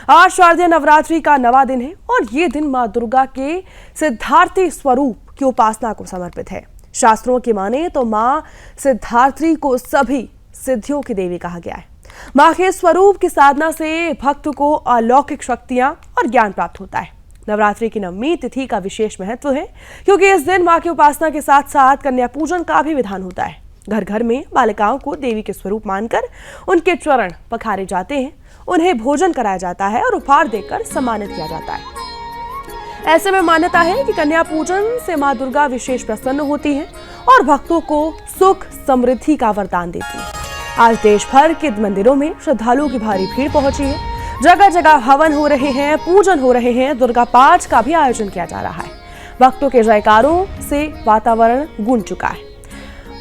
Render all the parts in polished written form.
आज शारदीय नवरात्रि का नवा दिन है और ये दिन मां दुर्गा के सिद्धार्थी स्वरूप की उपासना को समर्पित है। शास्त्रों की माने तो मां सिद्धार्थी को सभी सिद्धियों की देवी कहा गया है। मां के स्वरूप की साधना से भक्त को अलौकिक शक्तियां और ज्ञान प्राप्त होता है। नवरात्रि की नवमी तिथि का विशेष महत्व है क्योंकि इस दिन मां की उपासना के साथ साथ कन्या पूजन का भी विधान होता है। घर घर में बालिकाओं को देवी के स्वरूप मानकर उनके चरण पखारे जाते हैं, उन्हें भोजन कराया जाता है और उपहार देकर सम्मानित किया जाता है। ऐसे में मान्यता है कि कन्या पूजन से मां दुर्गा विशेष प्रसन्न होती है और भक्तों को सुख समृद्धि का वरदान देती है। आज देश भर के मंदिरों में श्रद्धालुओं की भारी भीड़ पहुंची है। जगह जगह हवन हो रहे हैं, पूजन हो रहे हैं, दुर्गा पाठ का भी आयोजन किया जा रहा है। भक्तों के जयकारों से वातावरण गूंज चुका है।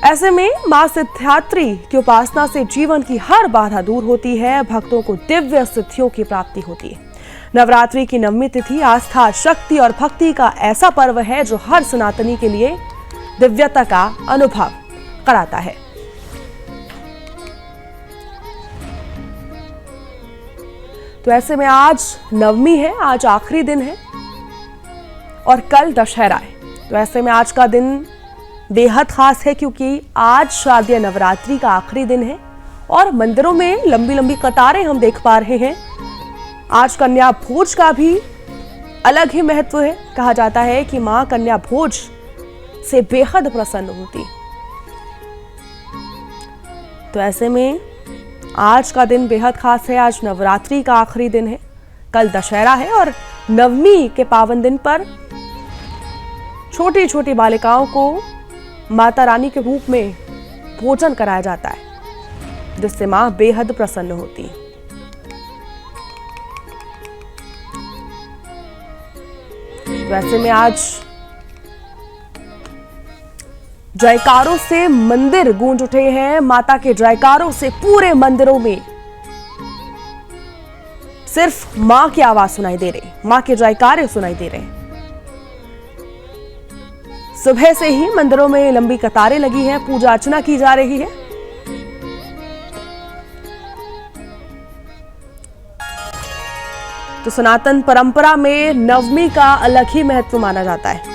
ऐसे में मां सिद्धात्री की उपासना से जीवन की हर बाधा दूर होती है, भक्तों को दिव्य सिद्धियों की प्राप्ति होती है। नवरात्रि की नवमी तिथि आस्था, शक्ति और भक्ति का ऐसा पर्व है जो हर सनातनी के लिए दिव्यता का अनुभव कराता है। तो ऐसे में आज नवमी है, आज आखिरी दिन है और कल दशहरा है। तो ऐसे में आज का दिन बेहद खास है क्योंकि आज शारदीय नवरात्रि का आखिरी दिन है और मंदिरों में लंबी लंबी कतारें हम देख पा रहे हैं। आज कन्या भोज का भी अलग ही महत्व है। कहा जाता है कि मां कन्या भोज से बेहद प्रसन्न होती। तो ऐसे में आज का दिन बेहद खास है। आज नवरात्रि का आखिरी दिन है, कल दशहरा है और नवमी के पावन दिन पर छोटी छोटी बालिकाओं को माता रानी के रूप में भोजन कराया जाता है, जिससे मां बेहद प्रसन्न होती है। तो ऐसे में आज जयकारों से मंदिर गूंज उठे हैं। माता के जयकारों से पूरे मंदिरों में सिर्फ मां की आवाज सुनाई दे रही, मां के जयकारे सुनाई दे रहे हैं। सुबह से ही मंदिरों में लंबी कतारें लगी हैं, पूजा अर्चना की जा रही है। तो सनातन परंपरा में नवमी का अलग ही महत्व माना जाता है।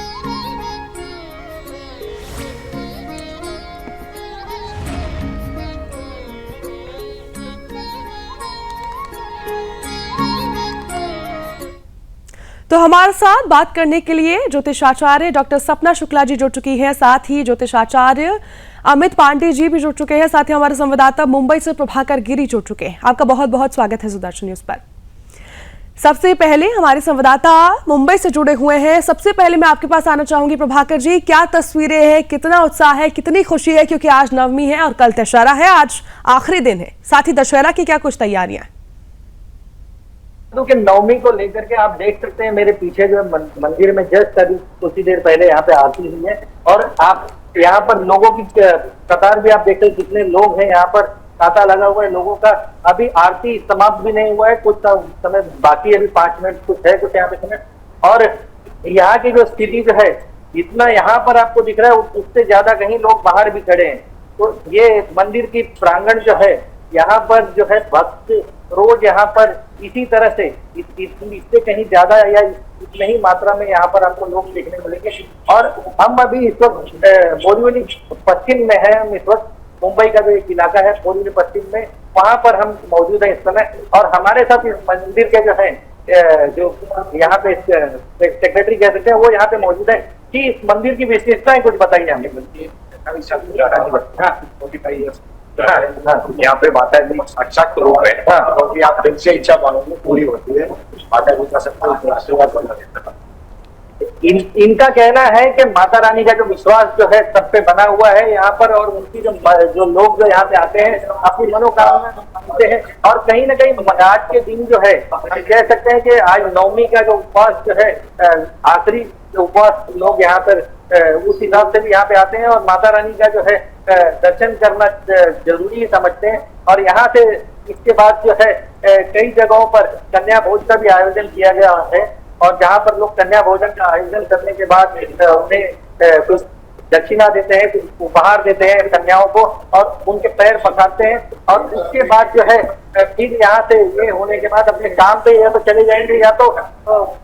तो हमारे साथ बात करने के लिए ज्योतिषाचार्य डॉक्टर सपना शुक्ला जी जुड़ चुकी हैं, साथ ही ज्योतिषाचार्य अमित पांडे जी भी जुड़ चुके हैं, साथ ही हमारे संवाददाता मुंबई से प्रभाकर गिरी जुड़ चुके हैं। आपका बहुत बहुत स्वागत है सुदर्शन न्यूज पर। सबसे पहले हमारे संवाददाता मुंबई से जुड़े हुए हैं। सबसे पहले मैं आपके पास आना चाहूंगी प्रभाकर जी, क्या तस्वीरें हैं, कितना उत्साह है, कितनी खुशी है, क्योंकि आज नवमी है और कल दशहरा है, आज आखिरी दिन है, साथ ही दशहरा की क्या कुछ तैयारियां हैं? कि नवमी को लेकर के आप देख सकते हैं मेरे पीछे जो मंदिर में जस्ट अभी कुछ ही देर पहले यहाँ पे आरती हुई है और आप यहाँ पर लोगों की कतार भी आप देखते हैं, कितने लोग हैं यहाँ पर, तांता लगा हुआ है लोगों का। अभी आरती समाप्त भी नहीं हुआ है, कुछ समय बाकी है, अभी 5 मिनट कुछ है कुछ यहाँ पे समय। और यहाँ की जो स्थिति जो है, जितना यहाँ पर आपको दिख रहा है उससे ज्यादा कहीं लोग बाहर भी खड़े हैं। तो ये मंदिर की प्रांगण जो है, यहाँ पर जो है भक्त रोज यहाँ पर इसी तरह से इससे कहीं ज्यादा या इतनी ही मात्रा में यहाँ पर आपको लोग देखने मिलेंगे। और हम अभी इस वक्त बोरीवली पश्चिम में है, हम इस वक्त मुंबई का जो एक इलाका है बोरीवली पश्चिम में, वहां पर हम मौजूद है इस समय। और हमारे साथ इस मंदिर के जो है जो यहाँ पे सेक्रेटरी कह सकते हैं वो यहाँ पे मौजूद है। कि इस मंदिर की विशेषताएं कुछ बताइए हमें। यहाँ पे माता जी साक्षात रूप है, क्योंकि आप दिल से इच्छा मानोगे पूरी होती है। माता जी का सबको आशीर्वाद बना देता है। इनका कहना है कि माता रानी का जो विश्वास जो है सब पे बना हुआ है यहाँ पर, और उनकी जो लोग जो यहाँ पे आते हैं अपनी मनोकामना मांगते हैं। और कहीं ना कहीं आज के दिन जो है हम कह सकते हैं कि आज नवमी का जो उपवास जो है, आखिरी उपवास लोग यहाँ पर उस हिसाब से भी यहाँ पे आते हैं और माता रानी का जो है दर्शन करना जरूरी समझते हैं। और यहाँ से इसके बाद जो है कई जगहों पर कन्या भोज का भी आयोजन किया गया है, और जहाँ पर लोग कन्या भोजन का आयोजन करने के बाद उन्हें कुछ दक्षिणा देते हैं, कुछ उपहार देते हैं कन्याओं को और उनके पैर पखारते हैं और उसके बाद जो है फिर यहाँ से ये होने के बाद अपने काम पे या तो चले जाएंगे या तो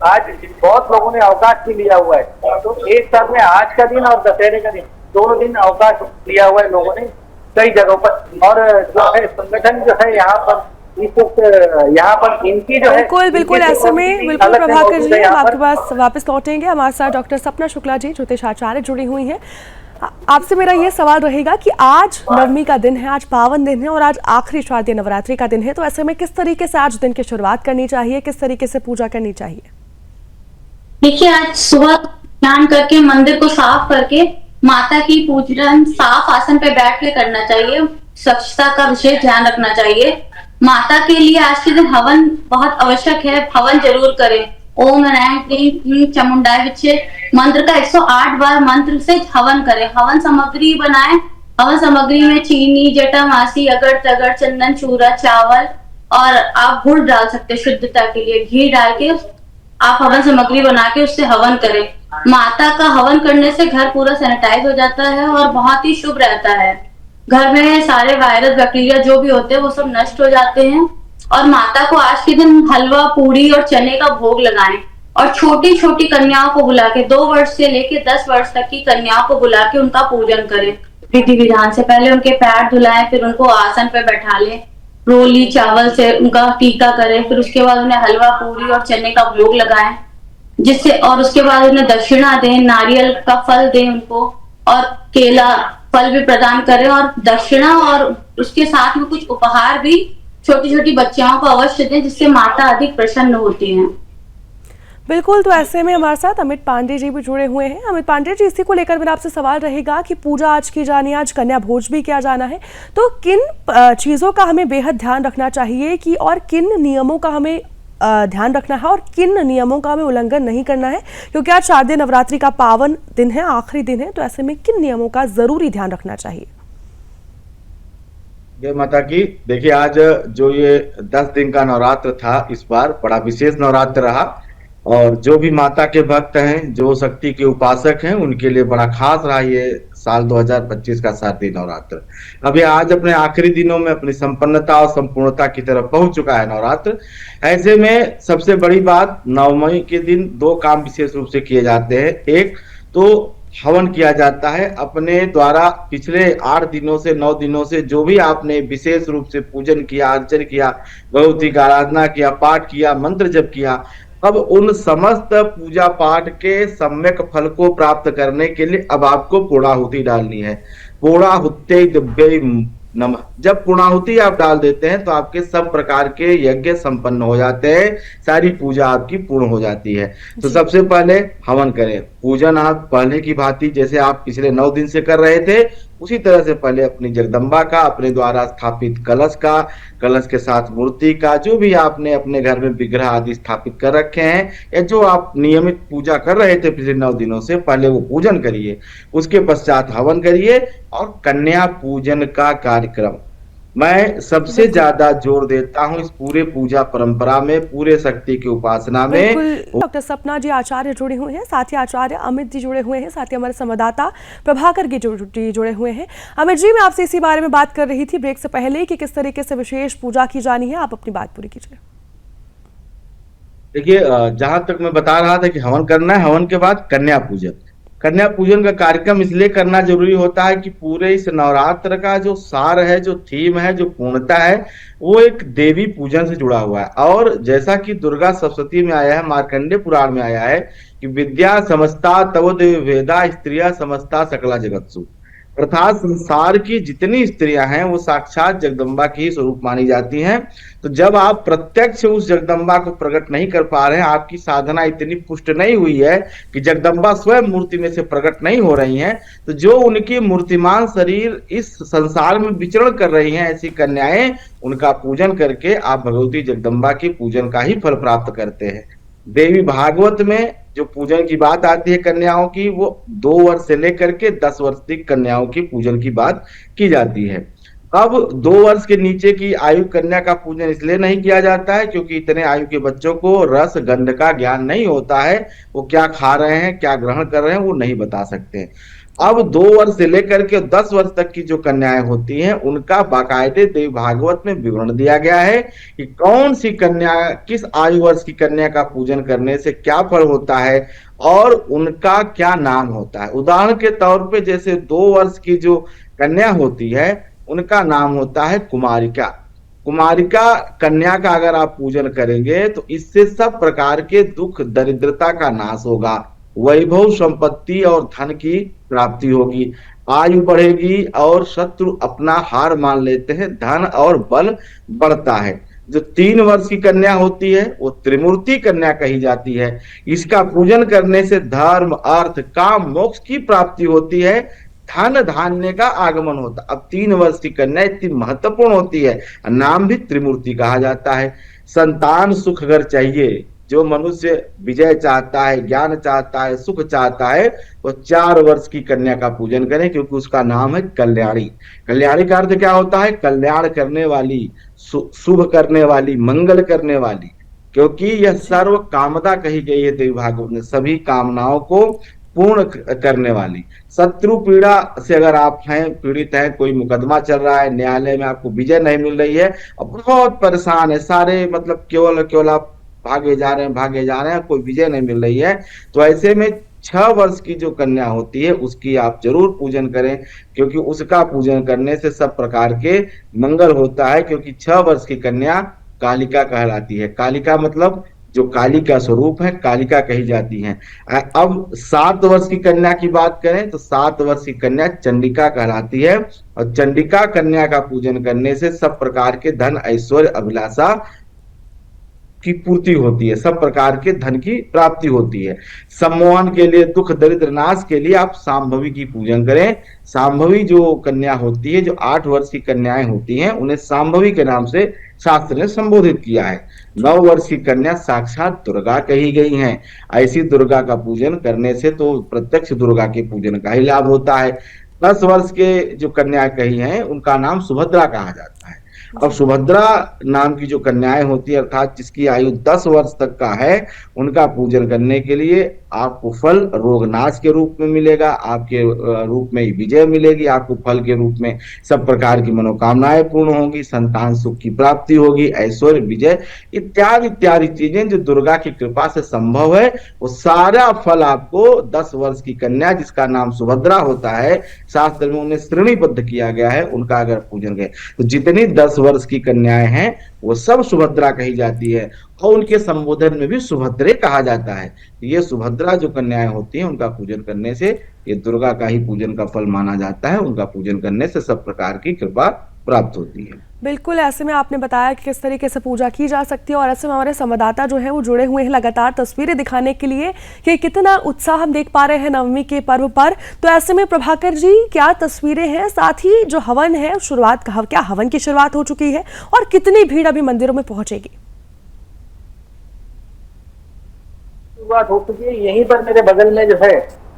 आज बहुत लोगों ने अवकाश भी लिया हुआ है। तो एक साथ में आज का दिन और दशहरे का दिन दोनों दिन अवकाश लिया हुआ है लोगों ने कई जगहों पर। और जो है संगठन जो है यहाँ पर यहाँ पर इनकी जो है बिल्कुल ऐसे में बिल्कुल प्रभाकर जी हम आपके पास वापस लौटेंगे। हमारे साथ डॉक्टर सपना शुक्ला जी ज्योतिषाचार्य जुड़ी हुई हैं। आपसे मेरा ये सवाल रहेगा कि आज नवमी का दिन है, आज पावन दिन है और आज आखिरी शारदीय नवरात्रि का दिन है, तो ऐसे में किस तरीके से आज दिन की शुरुआत करनी चाहिए, किस तरीके से पूजा करनी चाहिए? देखिए, आज सुबह स्नान करके मंदिर को साफ करके माता की पूजन साफ आसन पे बैठ के करना चाहिए। स्वच्छता का विशेष ध्यान रखना चाहिए। माता के लिए आज के दिन हवन बहुत आवश्यक है, हवन जरूर करें। ओम नारायण क्लीं चामुंडाय विचे मंत्र का 108 बार मंत्र से हवन करें। हवन सामग्री बनाएं। हवन सामग्री में चीनी, जटामासी, अगर तगर, चंदन, चूरा, चावल और आप गुड़ डाल सकते हैं शुद्धता के लिए। घी डाल के आप हवन सामग्री बना के उससे हवन करें। माता का हवन करने से घर पूरा सैनिटाइज हो जाता है और बहुत ही शुभ रहता है। घर में सारे वायरस, बैक्टीरिया जो भी होते हैं वो सब नष्ट हो जाते हैं। और माता को आज के दिन हलवा, पूरी और चने का भोग लगाएं। और छोटी छोटी कन्याओं को बुला के 2 वर्ष से लेके 10 वर्ष तक की कन्याओं को बुला के उनका पूजन करें विधि विधान से। पहले उनके पैर धुलाएं, फिर उनको आसन पे बैठा लें, रोली चावल से उनका टीका करें, फिर उसके बाद उन्हें हलवा, पूरी और चने का भोग लगाएं जिससे, और उसके बाद उन्हें दक्षिणा दें, नारियल का फल दें उनको और केला फल भी प्रदान करें और दक्षिणा और उसके साथ में कुछ उपहार भी छोटी छोटी बच्चियों को अवश्य दें जिससे माता अधिक प्रसन्न होती हैं। बिल्कुल, तो ऐसे में हमारे साथ अमित पांडे जी भी जुड़े हुए हैं। अमित पांडे जी, इसी को लेकर मेरा आपसे सवाल रहेगा कि पूजा आज की जानी है, आज कन्या भोज भी किया जाना है, तो किन चीज़ों का हमें बेहद ध्यान रखना चाहिए कि और किन नियमों का हमें ध्यान रखना है और किन नियमों का हमें उल्लंघन नहीं करना है, क्योंकि आज शारदीय नवरात्रि का पावन दिन है, आखिरी दिन है, तो ऐसे में किन नियमों का जरूरी ध्यान रखना चाहिए? जय माता की। देखिए, आज जो ये 10 दिन का नवरात्र था, इस बार बड़ा विशेष नवरात्र रहा और जो भी माता के भक्त हैं, जो शक्ति के उपासक हैं, उनके लिए बड़ा खास रहा ये साल 2025 का शारदीय नवरात्र। अभी आज अपने आखिरी दिनों में अपनी संपन्नता और संपूर्णता की तरफ पहुंच चुका है नवरात्र। ऐसे में सबसे बड़ी बात, नवमी के दिन 2 काम विशेष रूप से किए जाते हैं। एक तो हवन किया जाता है। अपने द्वारा पिछले 8 दिनों से 9 दिनों से जो भी आपने विशेष रूप से पूजन किया, अर्चन किया, भगवती का आराधना किया, पाठ किया, मंत्र जप किया, अब उन समस्त पूजा पाठ के सम्यक फल को प्राप्त करने के लिए अब आपको पूर्णाहुति डालनी है। पूर्णाहुति दिव्यै नमः। जब पूर्णाहुति आप डाल देते हैं तो आपके सब प्रकार के यज्ञ संपन्न हो जाते हैं, सारी पूजा आपकी पूर्ण हो जाती है। तो सबसे पहले हवन करें। पूजन आप पहले की भांति जैसे आप पिछले 9 दिन से कर रहे थे, उसी तरह से पहले अपनी जगदम्बा का, अपने द्वारा स्थापित कलश का, कलश के साथ मूर्ति का, जो भी आपने अपने घर में विग्रह आदि स्थापित कर रखे हैं या जो आप नियमित पूजा कर रहे थे पिछले 9 दिनों से, पहले वो पूजन करिए। उसके पश्चात हवन करिए और कन्या पूजन का कार्यक्रम मैं सबसे ज्यादा जोर देता हूं इस पूरे पूजा परंपरा में, पूरे शक्ति की उपासना में। डॉक्टर सपना जी आचार्य जुड़े हुए हैं, साथ ही आचार्य अमित जी जुड़े हुए हैं, साथ ही हमारे संवाददाता प्रभाकर जी जुड़े हुए हैं। अमित जी, मैं आपसे इसी बारे में बात कर रही थी ब्रेक से पहले कि किस तरीके से विशेष पूजा की जानी है, आप अपनी बात पूरी कीजिए। देखिए, जहां तक मैं बता रहा था कि हवन करना है, हवन के बाद कन्या पूजन। कन्या पूजन का कार्यक्रम इसलिए करना जरूरी होता है कि पूरे इस नवरात्र का जो सार है, जो थीम है, जो पूर्णता है, वो एक देवी पूजन से जुड़ा हुआ है। और जैसा कि दुर्गा सप्तशती में आया है, मार्कंडेय पुराण में आया है कि विद्या समस्ता तव देव वेदा स्त्रिया समस्ता सकला जगत्सु, अर्थात संसार की जितनी स्त्रियां हैं वो साक्षात जगदम्बा की ही स्वरूप मानी जाती हैं। तो जब आप प्रत्यक्ष उस जगदम्बा को प्रकट नहीं कर पा रहे हैं, आपकी साधना इतनी पुष्ट नहीं हुई है कि जगदम्बा स्वयं मूर्ति में से प्रकट नहीं हो रही हैं, तो जो उनकी मूर्तिमान शरीर इस संसार में विचरण कर रही हैं, ऐसी कन्याएं, उनका पूजन करके आप भगवती जगदम्बा की पूजन का ही फल प्राप्त करते हैं। देवी भागवत में जो पूजन की बात आती है कन्याओं की, वो 2 वर्ष से लेकर के 10 वर्ष तक कन्याओं की पूजन की बात की जाती है। अब 2 वर्ष के नीचे की आयु कन्या का पूजन इसलिए नहीं किया जाता है क्योंकि इतने आयु के बच्चों को रस गंध का ज्ञान नहीं होता है, वो क्या खा रहे हैं, क्या ग्रहण कर रहे हैं, वो नहीं बता सकते हैं। अब 2 वर्ष से लेकर के 10 वर्ष तक की जो कन्याएं होती हैं उनका बाकायदे देवी भागवत में विवरण दिया गया है कि कौन सी कन्या, किस आयु वर्ष की कन्या का पूजन करने से क्या फल होता है और उनका क्या नाम होता है। उदाहरण के तौर पे जैसे 2 वर्ष की जो कन्या होती है उनका नाम होता है कुमारिका। कुमारिका कन्या का अगर आप पूजन करेंगे तो इससे सब प्रकार के दुख दरिद्रता का नाश होगा, वैभव संपत्ति और धन की प्राप्ति होगी, आयु बढ़ेगी और शत्रु अपना हार मान लेते हैं, धन और बल बढ़ता है। जो 3 वर्ष की कन्या होती है वो त्रिमूर्ति कन्या कही जाती है। इसका पूजन करने से धर्म, अर्थ, काम, मोक्ष की प्राप्ति होती है, धन धान्य का आगमन होता। अब 3 वर्ष की कन्या इतनी महत्वपूर्ण होती है, नाम भी त्रिमूर्ति कहा जाता है। संतान सुख अगर चाहिए, जो मनुष्य विजय चाहता है, ज्ञान चाहता है, सुख चाहता है, वो 4 वर्ष की कन्या का पूजन करें क्योंकि उसका नाम है कल्याणी। कल्याणी का अर्थ क्या होता है? कल्याण करने वाली, शुभ करने वाली, मंगल करने वाली, क्योंकि यह सर्व कामदा कही गई है देवी भागवत में, सभी कामनाओं को पूर्ण करने वाली। शत्रु पीड़ा से अगर आप हैं, पीड़ित हैं, कोई मुकदमा चल रहा है, न्यायालय में आपको विजय नहीं मिल रही है और बहुत परेशान है, सारे मतलब केवल आप भागे जा रहे हैं, कोई विजय नहीं मिल रही है, तो ऐसे में 6 वर्ष की जो कन्या होती है उसकी आप जरूर पूजन करें क्योंकि उसका पूजन करने से सब प्रकार के मंगल होता है। क्योंकि 6 वर्ष की कन्या कालिका कहलाती है। कालिका मतलब जो काली का स्वरूप है, कालिका कही जाती है। अब 7 वर्ष की कन्या की बात करें तो 7 वर्ष की कन्या चंडिका कहलाती है और चंडिका कन्या का पूजन करने से सब प्रकार के धन, ऐश्वर्य, अभिलाषा की पूर्ति होती है, सब प्रकार के धन की प्राप्ति होती है। सम्मोहन के लिए, दुख दरिद्र नाश के लिए आप शांभवी की पूजन करें। शांभवी जो कन्या होती है, जो 8 वर्ष की कन्याएं होती हैं, उन्हें शांभवी के नाम से शास्त्र ने संबोधित किया है। 9 वर्ष की कन्या साक्षात दुर्गा कही गई हैं। ऐसी दुर्गा का पूजन करने से तो प्रत्यक्ष दुर्गा के पूजन का ही लाभ होता है। 10 वर्ष के जो कन्या कही हैं उनका नाम सुभद्रा कहा जाता है। अब सुभद्रा नाम की जो कन्याएं होती है, अर्थात जिसकी आयु 10 वर्ष तक का है, उनका पूजन करने के लिए आपको फल रोगनाश के रूप में मिलेगा, आपके रूप में विजय मिलेगी, आपको फल के रूप में सब प्रकार की मनोकामनाएं पूर्ण होंगी, संतान सुख की प्राप्ति होगी, ऐश्वर्य, विजय इत्यादि इत्यादि चीजें जो दुर्गा की कृपा से संभव है, वो सारा फल आपको 10 वर्ष की कन्या जिसका नाम सुभद्रा होता है, शास्त्र में उन्हें श्रेणीबद्ध किया गया है, उनका अगर पूजन करें तो जितनी 10 वर्ष की कन्याएं हैं वो सब सुभद्रा कही जाती है और उनके संबोधन में भी सुभद्रे कहा जाता है। ये सुभद्रा जो कन्याएं होती हैं उनका पूजन करने से ये दुर्गा का ही पूजन का फल माना जाता है। उनका पूजन करने से सब प्रकार की कृपा प्राप्त होती है। बिल्कुल, ऐसे में आपने बताया कि किस तरीके से पूजा की जा सकती है और ऐसे में हमारे संवाददाता जो है वो जुड़े हुए हैं लगातार तस्वीरें दिखाने के लिए कि कितना उत्साह हम देख पा रहे हैं नवमी के पर्व पर। तो ऐसे में प्रभाकर जी, क्या तस्वीरें हैं, साथ ही जो हवन है शुरुआत, क्या हवन की शुरुआत हो चुकी है और कितनी भीड़ अभी मंदिरों में पहुंचेगी? शुरुआत हो चुकी है, यहीं पर मेरे बगल में जो है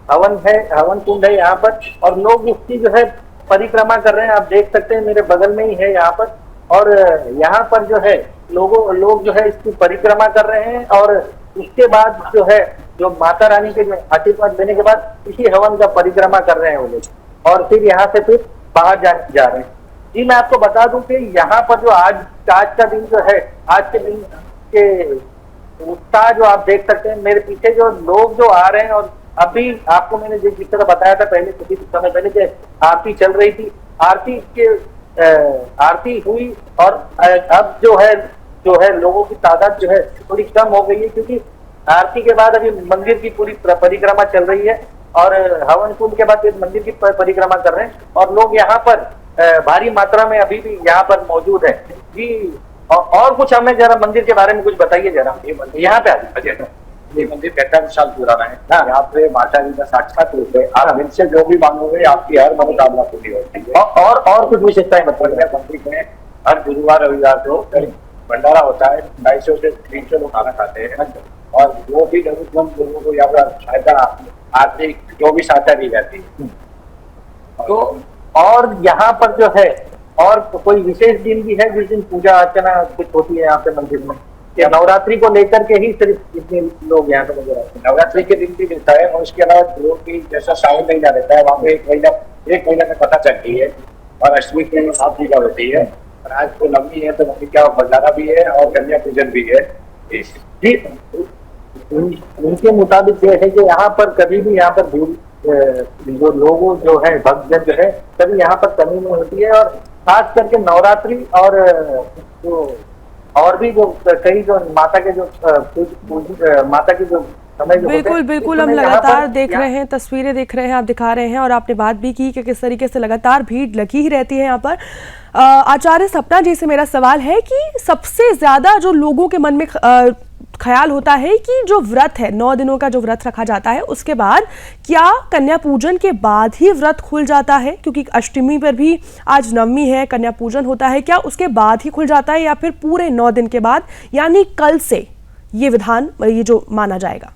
हवन कुंड है यहाँ पर, और लोग उसकी जो है परिक्रमा कर रहे हैं। आप देख सकते हैं मेरे बगल में ही है यहाँ पर, और यहाँ पर जो है लोग जो है इसकी परिक्रमा कर रहे हैं और उसके बाद जो है जो माता रानी के आशीर्वाद देने के बाद इसी हवन का परिक्रमा कर रहे हैं वो लोग और फिर यहाँ से फिर बाहर जा रहे हैं। जी, मैं आपको बता दूं कि यहाँ पर जो आज का दिन जो है, आज के दिन के उत्साह जो आप देख सकते हैं, मेरे पीछे जो लोग जो आ रहे हैं, और अभी आपको मैंने जिस तरह बताया था पहले कुछ समय पहले कि आरती चल रही थी, आरती हुई और अब जो है लोगों की तादाद जो है थोड़ी कम हो गई है क्योंकि आरती के बाद अभी मंदिर की पूरी परिक्रमा चल रही है और हवन कुंड के बाद मंदिर की परिक्रमा कर रहे हैं और लोग यहाँ पर भारी मात्रा में अभी भी यहाँ पर मौजूद है। जी, और कुछ हमें जरा मंदिर के बारे में कुछ बताइए जरा। यहाँ पे ये मंदिर 45 साल पुराना है। यहाँ पे माता जी का साक्षात रूप है। आप इनसे जो भी मांगोगे आपकी हर मनोकामना पूरी होती है। और कुछ विशेषताएं बताइए। मंदिर में हर गुरुवार रविवार को भंडारा होता है, 250 से 300 लोग खाना खाते हैं और वो भी जरूरतमंद लोगों को यहाँ पर सहायता आर्थिक जो भी सहायता दी जाती है। तो और यहाँ पर जो है और कोई विशेष दिन भी है जिस दिन पूजा अर्चना कुछ होती है यहाँ पे मंदिर में, या नवरात्रि को लेकर के ही सिर्फ इतने लोग यहाँ पे नजर आते हैं? नवरात्रि के दिन भी रहता है, और उसके अलावा जो भी जैसा सावन महीना रहता है वहाँ पे एक महीना में कथा चलती है, और अष्टमी की सात पूजा होती है, और आज तो नवमी है तो नवमी का भंडारा भी है और कन्या पूजन भी है। जी, उनके मुताबिक ये है कि यहाँ पर कभी भी यहाँ पर जो लोगों जो है भक्तजन जो है कभी यहाँ पर कमी नहीं होती है, और खास करके नवरात्रि और जो और भी जो कई जो माता के जो माता के जो समय जो बिल्कुल बिल्कुल, हम लगातार देख रहे हैं, तस्वीरें देख रहे हैं, आप दिखा रहे हैं, और आपने बात भी की कि किस तरीके से लगातार भीड़ लगी ही रहती है यहाँ पर। आचार्य सपना जी से मेरा सवाल है कि सबसे ज्यादा जो लोगों के मन में ख्याल होता है कि जो व्रत है, 9 दिनों का जो व्रत रखा जाता है, उसके बाद क्या कन्या पूजन के बाद ही व्रत खुल जाता है? क्योंकि अष्टमी पर भी आज नवमी है, कन्या पूजन होता है, क्या उसके बाद ही खुल जाता है या फिर पूरे 9 दिन के बाद, यानी कल से ये विधान ये जो माना जाएगा?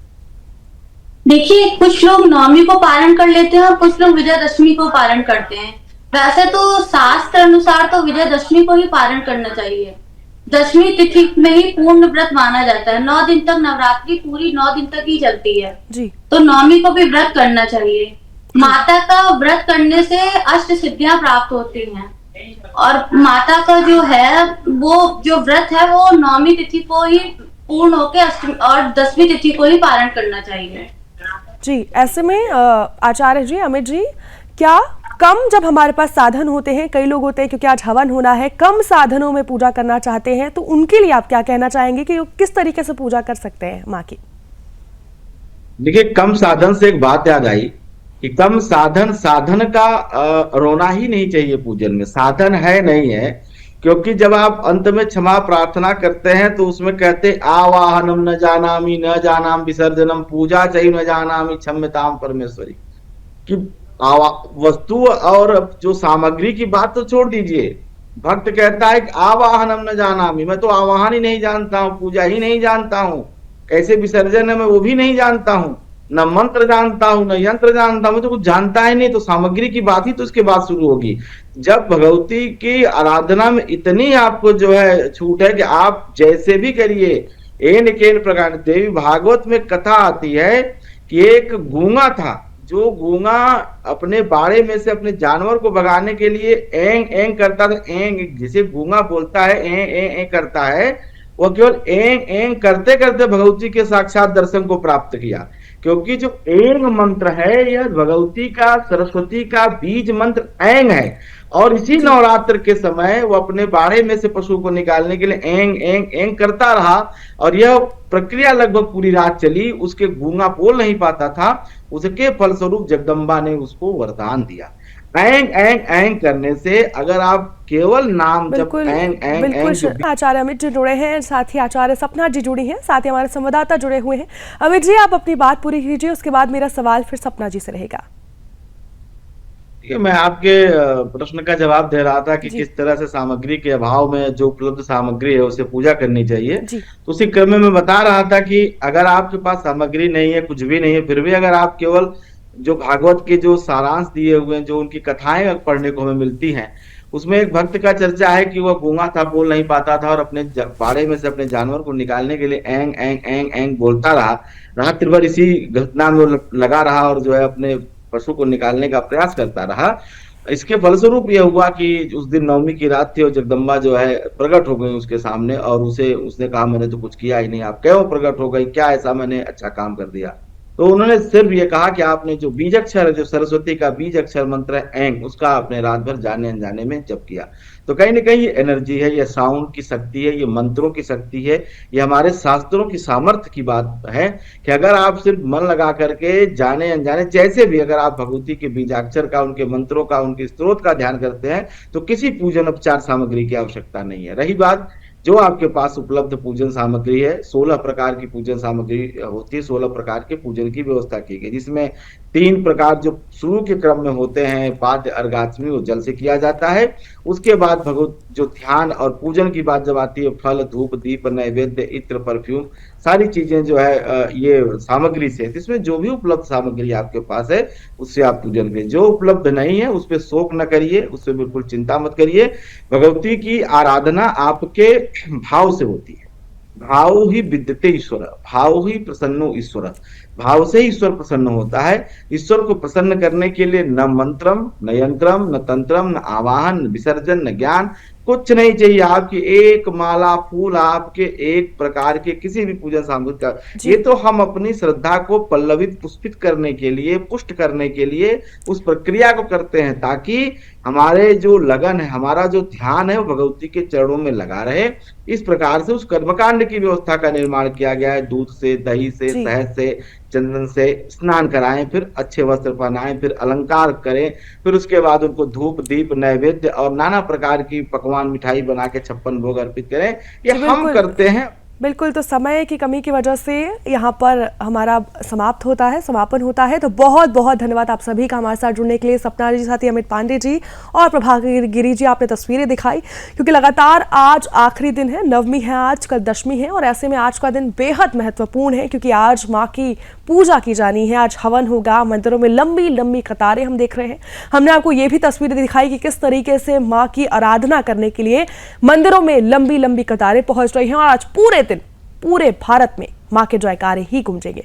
देखिए, कुछ लोग नवमी को पारण कर लेते हैं और कुछ लोग विजयदशमी को पारण करते हैं। वैसे तो शास्त्र अनुसार तो विजयदशमी को ही पारण करना चाहिए। दशमी तिथि में ही पूर्ण व्रत माना जाता है। 9 दिन तक नवरात्रि पूरी 9 दिन तक ही चलती है जी। तो नवमी को भी व्रत करना चाहिए। माता का व्रत करने से अष्ट सिद्धियां प्राप्त होती हैं, और माता का जो है वो जो व्रत है वो 9वीं तिथि को ही पूर्ण होकर अष्टमी और 10वीं तिथि को ही पारण करना चाहिए। जी, ऐसे में आचार्य जी, अमित जी, क्या कम जब हमारे पास साधन होते हैं, कई लोग होते हैं क्योंकि आज हवन होना है, कम साधनों में पूजा करना चाहते हैं, तो उनके लिए आप क्या कहना चाहेंगे कि किस तरीके से पूजा कर सकते हैं माँ की? देखिए, कम साधन से एक बात याद आई कि कम साधन का रोना ही नहीं चाहिए पूजन में। साधन है नहीं है, क्योंकि जब आप अंत में क्षमा प्रार्थना करते हैं तो उसमें कहते आवाहनम न जानामि न जानाम विसर्जनम पूजा चई न जानामि क्षम्यताम परमेश्वरी, कि वस्तु और जो सामग्री की बात तो छोड़ दीजिए। भक्त कहता है कि आवाहनम न जानामि, मैं तो आवाहन ही नहीं जानता हूँ, पूजा ही नहीं जानता हूँ, कैसे विसर्जन है मैं वो भी नहीं जानता हूँ, न मंत्र जानता हूँ न यंत्र जानता हूँ, मैं तो कुछ जानता ही नहीं। तो सामग्री की बात ही तो इसके बाद शुरू होगी। जब भगवती की आराधना में इतनी आपको जो है छूट है कि आप जैसे भी करिए, एन केन प्रकार। देवी भागवत में कथा आती है कि एक गूंगा था, जो गूंगा अपने बाड़े में से अपने जानवर को भगाने के लिए एंग एंग करता था। एंग जिसे गूंगा बोलता है, एंग एंग एंग करता है, वो केवल एंग एंग करते करते भगवती के साक्षात दर्शन को प्राप्त किया। क्योंकि जो एंग मंत्र है यह भगवती का, सरस्वती का बीज मंत्र एंग है, और इसी नवरात्र के समय वो अपने बाड़े में से पशु को निकालने के लिए एंग एंग एंग करता रहा, और यह प्रक्रिया लगभग पूरी रात चली। उसके गूंगा बोल नहीं पाता था, उसके फलस्वरूप जगदम्बा ने उसको वरदान दिया। एंग एंग एंग करने से अगर आप केवल नाम जब एंग एंग एंग। आचार्य अमित जी जुड़े हैं, साथ ही आचार्य सपना जी जुड़ी हैं, साथ ही हमारे संवाददाता जुड़े हुए हैं। अमित जी, आप अपनी बात पूरी कीजिए, उसके बाद मेरा सवाल फिर सपना जी से रहेगा। मैं आपके प्रश्न का जवाब दे रहा था कि किस तरह से सामग्री के अभाव में जो उपलब्ध सामग्री है उसे पूजा करनी चाहिए। तो उसी क्रम में मैं बता रहा था कि अगर आपके पास सामग्री नहीं है, कुछ भी नहीं है, फिर भी अगर आप केवल जो भागवत के जो सारांश दिए हुए हैं, जो उनकी कथाएं पढ़ने को हमें मिलती हैं, उसमें एक भक्त का चर्चा है कि वह गूंगा था, बोल नहीं पाता था, और अपने बाड़े में से अपने जानवर को निकालने के लिए एंग एंग एंग एंग बोलता रहा। रात्रि भर इसी घटना में लगा रहा और जो है अपने पशु को निकालने का प्रयास करता रहा। इसके फलस्वरूप यह हुआ कि उस दिन नवमी की रात थी और जगदम्बा जो है प्रकट हो गई उसके सामने, और उसने कहा मैंने तो कुछ किया ही नहीं, आप क्यों प्रकट हो गई, क्या ऐसा मैंने अच्छा काम कर दिया? तो उन्होंने सिर्फ ये कहा कि आपने जो बीज अक्षर है, जो सरस्वती का बीज अक्षर मंत्र है एंग, उसका आपने रात भर जाने अनजाने में जप किया। तो कहीं ना कहीं ये एनर्जी है, ये साउंड की शक्ति है, ये मंत्रों की शक्ति है, ये हमारे शास्त्रों की सामर्थ्य की बात है कि अगर आप सिर्फ मन लगा करके जाने अनजाने जैसे भी अगर आप भगवती के बीजाक्षर का, उनके मंत्रों का, उनके स्त्रोत का ध्यान करते हैं तो किसी पूजन उपचार सामग्री की आवश्यकता नहीं है। रही बात जो आपके पास उपलब्ध पूजन सामग्री है, 16 प्रकार की पूजन सामग्री होती है, 16 प्रकार के पूजन की व्यवस्था की गई, जिसमें 3 प्रकार जो शुरू के क्रम में होते हैं, पाद्य अर्घाष्टमी, वो जल से किया जाता है। उसके बाद भगवत जो ध्यान और पूजन की बात जब आती है, फल, धूप, दीप, नैवेद्य, इत्र, परफ्यूम, सारी चीजें जो है ये सामग्री से, इसमें जो भी उपलब्ध सामग्री आपके पास है उससे आप पूजन करिए। जो उपलब्ध नहीं है उस पर शोक न करिए, उससे बिल्कुल चिंता मत करिए। भगवती की आराधना आपके भाव से होती है। भाव ही विद्यते ईश्वर, भाव ही प्रसन्नो ईश्वर, भाव से ही ईश्वर प्रसन्न होता है। ईश्वर को प्रसन्न करने के लिए न मंत्रम, न यंत्रम, न तंत्रम, न आवाहन, न विसर्जन, न ज्ञान, कुछ नहीं चाहिए। आपकी एक माला फूल, आपके एक प्रकार के किसी भी पूजन सामग्री का, ये तो हम अपनी श्रद्धा को पल्लवित पुष्पित करने के लिए, पुष्ट करने के लिए उस प्रक्रिया को करते हैं, ताकि हमारे जो लगन है, हमारा जो ध्यान है, वो भगवती के चरणों में लगा रहे। इस प्रकार से उस कर्मकांड की व्यवस्था का निर्माण किया गया है। दूध से, दही से, शहद से, चंदन से स्नान कराएं, फिर अच्छे वस्त्र पहनाएं, फिर अलंकार करें, फिर उसके बाद उनको धूप दीप नैवेद्य और नाना प्रकार की पकवान मिठाई बना के 56 भोग अर्पित करें। ये हम करते हैं। बिल्कुल, तो समय की कमी की वजह से यहाँ पर हमारा समाप्त होता है, समापन होता है। तो बहुत बहुत धन्यवाद आप सभी का हमारे साथ जुड़ने के लिए। सपना जी, साथी अमित पांडे जी और प्रभाकर गिरी जी, आपने तस्वीरें दिखाई, क्योंकि लगातार आज आखिरी दिन है, नवमी है आज, कल दशमी है, और ऐसे में आज का दिन बेहद महत्वपूर्ण है, क्योंकि आज माँ की पूजा की जानी है, आज हवन होगा। मंदिरों में लंबी लंबी कतारें हम देख रहे हैं। हमने आपको ये भी तस्वीरें दिखाई कि किस तरीके से माँ की आराधना करने के लिए मंदिरों में लंबी लंबी कतारें पहुंच रही हैं, और आज पूरे दिन पूरे भारत में मां के जयकारे ही गूंजेंगे।